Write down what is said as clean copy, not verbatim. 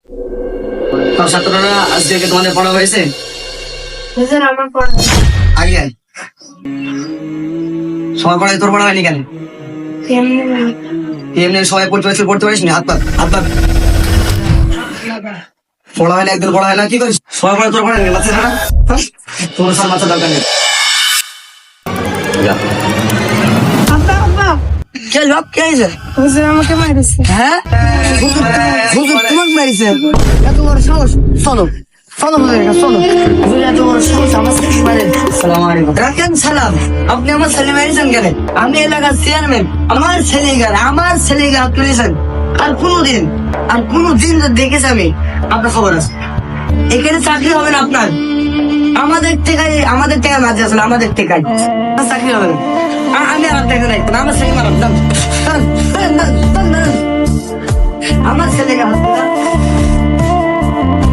সব ছাত্ররা আজকে তোমাদের পড়া হয়েছে? হুজুর আমার পড়া আগে আয়। সবাই পড়ায়, তোর পড়া হয়নি কেন? এমনি এমনি সবাই পড়তে পারিস নি? হাত পাত পড়া হয় না, একদিন পড়া হয় না, কি করিস? সবাই পড়ে, তোর পড়া নেই, মাথা ছাড়া তোর সব মাথা দরকার নেই। আব্বা আব্বা কে লোক কে আছে? হুজুর আমাকে মারিছে। হ্যাঁ হুজুর তোমাকে মারিছে? এত বড় সাহস! চলো চলো হুজুরের কাছে, চলো। হুজুর এত বড় সাহস আমার ছেলে মারেন? আসসালামু আলাইকুম। রাখেন সালাম। আপনি আমার ছেলে মারিছেন কেন? আমি এলাকার চেয়ারম্যান, আমার ছেলে গান তুলেছেন। আর কোনদিন যদি দেখেছি আমি, আপনার খবর আছে। এখানে চাকরি হবে না আপনার। আমাদের থেকে মাঝে আসলে আমাদের থেকে চাকরি হবে না। আমি আর দেখা নাই, আমার ছেলে মারাম। আমার ছেলেকে